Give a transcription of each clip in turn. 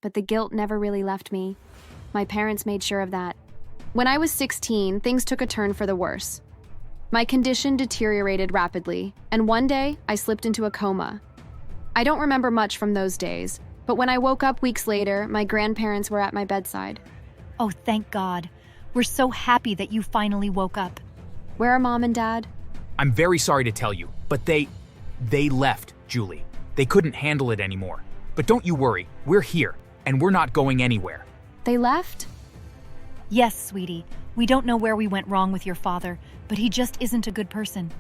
but the guilt never really left me. My parents made sure of that. When I was 16, things took a turn for the worse. My condition deteriorated rapidly, and one day I slipped into a coma. I don't remember much from those days, but when I woke up weeks later, my grandparents were at my bedside. Oh, thank God. We're so happy that you finally woke up. Where are Mom and Dad? I'm very sorry to tell you, but they left, Julie. They couldn't handle it anymore. But don't you worry, we're here, and we're not going anywhere. They left? Yes, sweetie. We don't know where we went wrong with your father, but he just isn't a good person.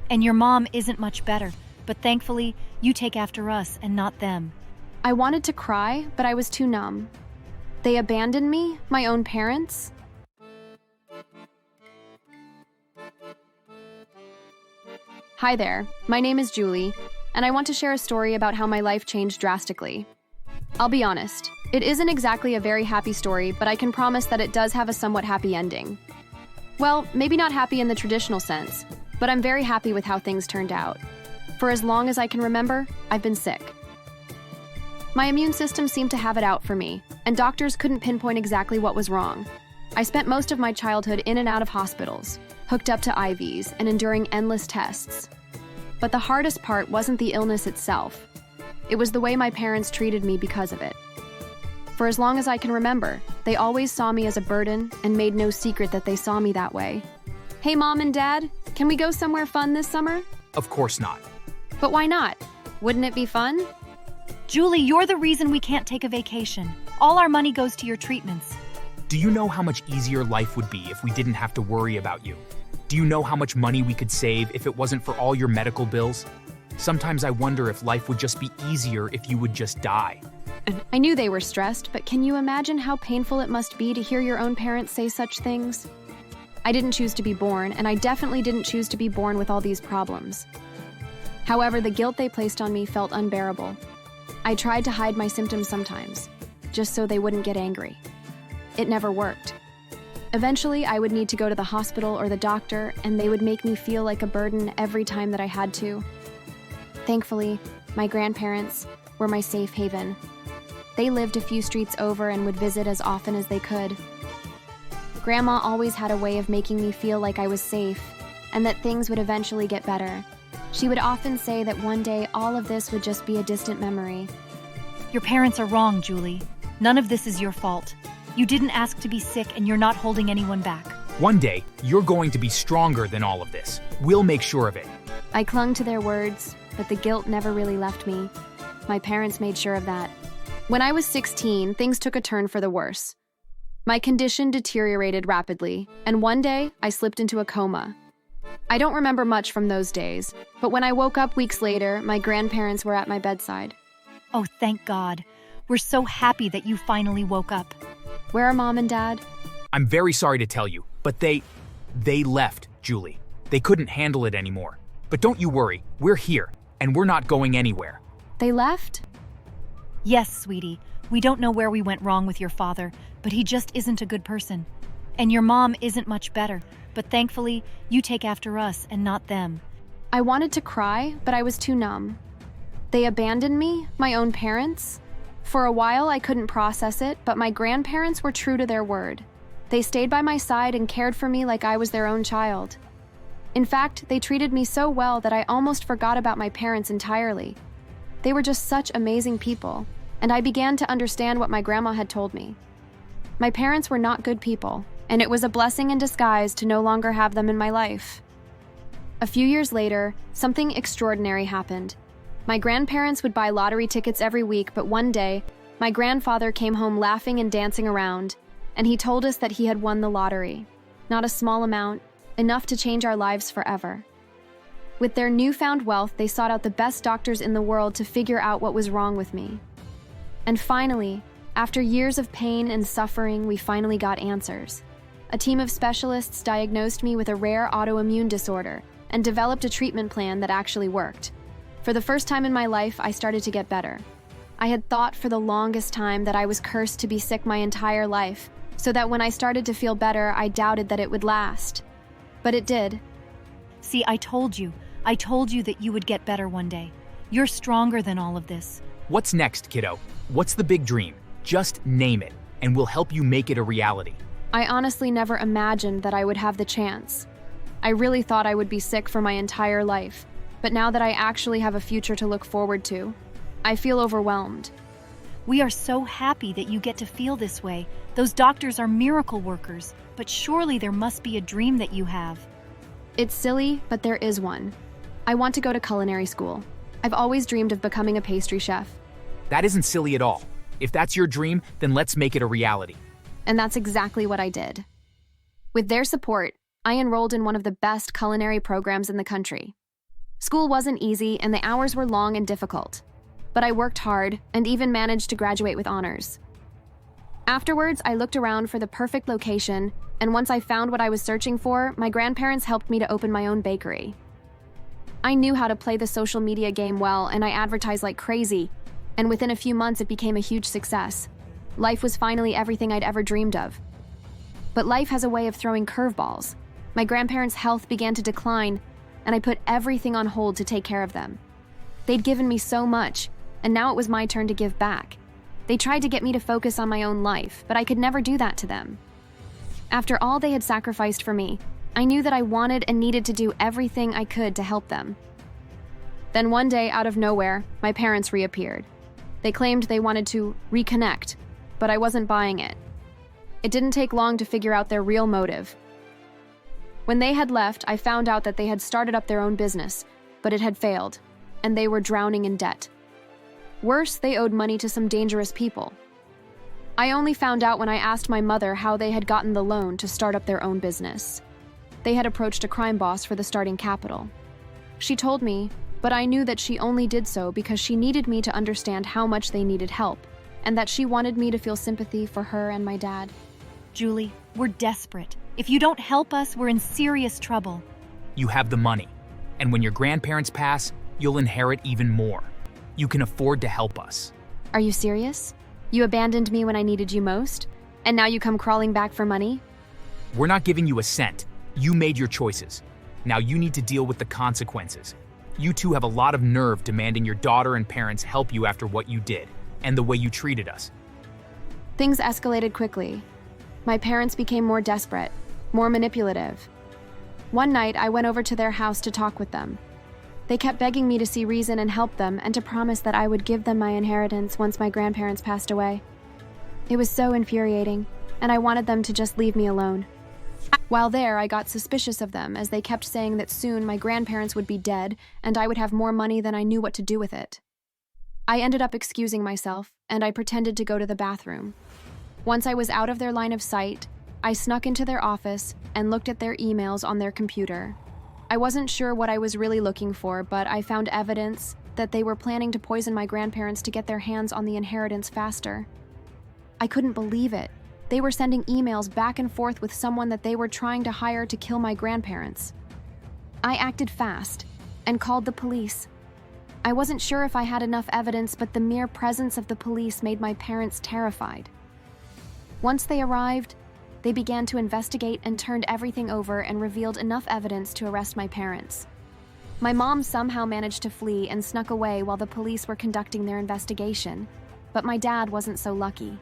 And your mom isn't much better, but thankfully, you take after us and not them. I wanted to cry, but I was too numb. They abandoned me, my own parents? Hi there, my name is Julie, and I want to share a story about how my life changed drastically. I'll be honest, it isn't exactly a very happy story, but I can promise that it does have a somewhat happy ending. Well, maybe not happy in the traditional sense, but I'm very happy with how things turned out. For as long as I can remember, I've been sick. My immune system seemed to have it out for me, and doctors couldn't pinpoint exactly what was wrong. I spent most of my childhood in and out of hospitals, hooked up to IVs, and enduring endless tests. But the hardest part wasn't the illness itself. It was the way my parents treated me because of it. For as long as I can remember, they always saw me as a burden and made no secret that they saw me that way. Hey, Mom and Dad, can we go somewhere fun this summer? Of course not. But why not? Wouldn't it be fun? Julie, you're the reason we can't take a vacation. All our money goes to your treatments. Do you know how much easier life would be if we didn't have to worry about you? Do you know how much money we could save if it wasn't for all your medical bills? Sometimes I wonder if life would just be easier if you would just die. I knew they were stressed, but can you imagine how painful it must be to hear your own parents say such things? I didn't choose to be born, and I definitely didn't choose to be born with all these problems. However, the guilt they placed on me felt unbearable. I tried to hide my symptoms sometimes, just so they wouldn't get angry. It never worked. Eventually, I would need to go to the hospital or the doctor, and they would make me feel like a burden every time that I had to. Thankfully, my grandparents were my safe haven. They lived a few streets over and would visit as often as they could. Grandma always had a way of making me feel like I was safe, and that things would eventually get better. She would often say that one day all of this would just be a distant memory. Your parents are wrong, Julie. None of this is your fault. You didn't ask to be sick, and you're not holding anyone back. One day, you're going to be stronger than all of this. We'll make sure of it. I clung to their words, but the guilt never really left me. My parents made sure of that. When I was 16, things took a turn for the worse. My condition deteriorated rapidly, and one day I slipped into a coma. I don't remember much from those days, but when I woke up weeks later, my grandparents were at my bedside. Oh, thank God. We're so happy that you finally woke up. Where are Mom and Dad? I'm very sorry to tell you, but they left, Julie. They couldn't handle it anymore. But don't you worry, we're here, and we're not going anywhere. They left? Yes, sweetie. We don't know where we went wrong with your father, but he just isn't a good person. And your mom isn't much better, but thankfully, you take after us and not them. I wanted to cry, but I was too numb. They abandoned me, my own parents? For a while, I couldn't process it, but my grandparents were true to their word. They stayed by my side and cared for me like I was their own child. In fact, they treated me so well that I almost forgot about my parents entirely. They were just such amazing people, and I began to understand what my grandma had told me. My parents were not good people, and it was a blessing in disguise to no longer have them in my life. A few years later, something extraordinary happened. My grandparents would buy lottery tickets every week, but one day, my grandfather came home laughing and dancing around, and he told us that he had won the lottery. Not a small amount, enough to change our lives forever. With their newfound wealth, they sought out the best doctors in the world to figure out what was wrong with me. And finally, after years of pain and suffering, we finally got answers. A team of specialists diagnosed me with a rare autoimmune disorder and developed a treatment plan that actually worked. For the first time in my life, I started to get better. I had thought for the longest time that I was cursed to be sick my entire life, so that when I started to feel better, I doubted that it would last. But it did. See, I told you that you would get better one day. You're stronger than all of this. What's next, kiddo? What's the big dream? Just name it, and we'll help you make it a reality. I honestly never imagined that I would have the chance. I really thought I would be sick for my entire life, but now that I actually have a future to look forward to, I feel overwhelmed. We are so happy that you get to feel this way. Those doctors are miracle workers, but surely there must be a dream that you have. It's silly, but there is one. I want to go to culinary school. I've always dreamed of becoming a pastry chef. That isn't silly at all. If that's your dream, then let's make it a reality. And that's exactly what I did. With their support, I enrolled in one of the best culinary programs in the country. School wasn't easy and the hours were long and difficult, but I worked hard and even managed to graduate with honors. Afterwards, I looked around for the perfect location, and once I found what I was searching for, my grandparents helped me to open my own bakery. I knew how to play the social media game well, and I advertised like crazy, and within a few months it became a huge success. Life was finally everything I'd ever dreamed of. But life has a way of throwing curveballs. My grandparents' health began to decline, and I put everything on hold to take care of them. They'd given me so much, and now it was my turn to give back. They tried to get me to focus on my own life, but I could never do that to them. After all they had sacrificed for me, I knew that I wanted and needed to do everything I could to help them. Then one day, out of nowhere, my parents reappeared. They claimed they wanted to reconnect, but I wasn't buying it. It didn't take long to figure out their real motive. When they had left, I found out that they had started up their own business, but it had failed, and they were drowning in debt. Worse, they owed money to some dangerous people. I only found out when I asked my mother how they had gotten the loan to start up their own business. They had approached a crime boss for the starting capital. She told me, but I knew that she only did so because she needed me to understand how much they needed help, and that she wanted me to feel sympathy for her and my dad. Julie, we're desperate. If you don't help us, we're in serious trouble. You have the money, and when your grandparents pass, you'll inherit even more. You can afford to help us. Are you serious? You abandoned me when I needed you most, and now you come crawling back for money? We're not giving you a cent. You made your choices. Now you need to deal with the consequences. You two have a lot of nerve demanding your daughter and parents help you after what you did, and the way you treated us. Things escalated quickly. My parents became more desperate, more manipulative. One night, I went over to their house to talk with them. They kept begging me to see reason and help them, and to promise that I would give them my inheritance once my grandparents passed away. It was so infuriating, and I wanted them to just leave me alone. While there, I got suspicious of them as they kept saying that soon my grandparents would be dead and I would have more money than I knew what to do with it. I ended up excusing myself, and I pretended to go to the bathroom. Once I was out of their line of sight, I snuck into their office and looked at their emails on their computer. I wasn't sure what I was really looking for, but I found evidence that they were planning to poison my grandparents to get their hands on the inheritance faster. I couldn't believe it. They were sending emails back and forth with someone that they were trying to hire to kill my grandparents. I acted fast and called the police. I wasn't sure if I had enough evidence, but the mere presence of the police made my parents terrified. Once they arrived, they began to investigate and turned everything over and revealed enough evidence to arrest my parents. My mom somehow managed to flee and snuck away while the police were conducting their investigation, but my dad wasn't so lucky.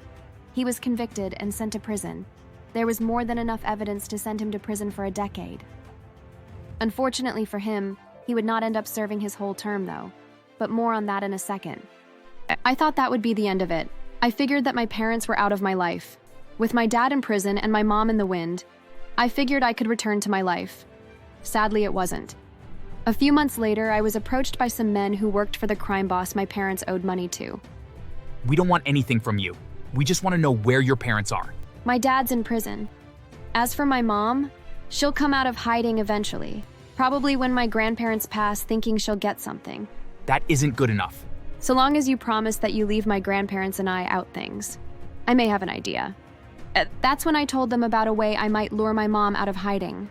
He was convicted and sent to prison. There was more than enough evidence to send him to prison for a decade. Unfortunately for him, he would not end up serving his whole term though, but more on that in a second. I thought that would be the end of it. I figured that my parents were out of my life. With my dad in prison and my mom in the wind, I figured I could return to my life. Sadly, it wasn't. A few months later, I was approached by some men who worked for the crime boss my parents owed money to. We don't want anything from you. We just want to know where your parents are. My dad's in prison. As for my mom, she'll come out of hiding eventually. Probably when my grandparents pass, thinking she'll get something. That isn't good enough. So long as you promise that you leave my grandparents and I out things. I may have an idea. That's when I told them about a way I might lure my mom out of hiding.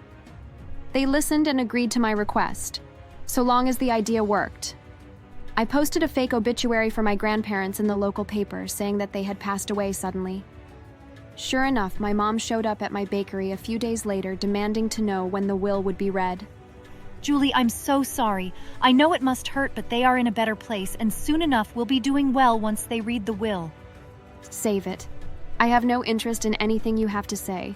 They listened and agreed to my request, so long as the idea worked. I posted a fake obituary for my grandparents in the local paper saying that they had passed away suddenly. Sure enough, my mom showed up at my bakery a few days later demanding to know when the will would be read. Julie, I'm so sorry. I know it must hurt, but they are in a better place, and soon enough we'll be doing well once they read the will. Save it. I have no interest in anything you have to say.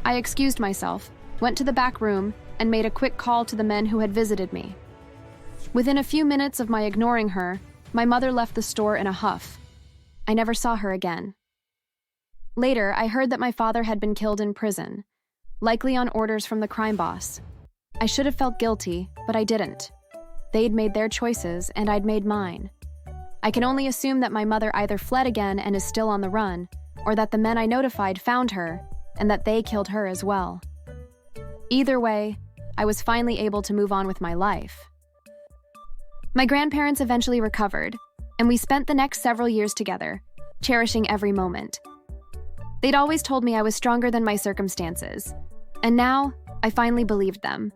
I excused myself, went to the back room, and made a quick call to the men who had visited me. Within a few minutes of my ignoring her, my mother left the store in a huff. I never saw her again. Later, I heard that my father had been killed in prison, likely on orders from the crime boss. I should have felt guilty, but I didn't. They'd made their choices, and I'd made mine. I can only assume that my mother either fled again and is still on the run, or that the men I notified found her, and that they killed her as well. Either way, I was finally able to move on with my life. My grandparents eventually recovered, and we spent the next several years together, cherishing every moment. They'd always told me I was stronger than my circumstances, and now I finally believed them.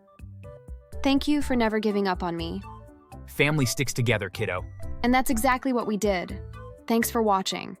Thank you for never giving up on me. Family sticks together, kiddo. And that's exactly what we did. Thanks for watching.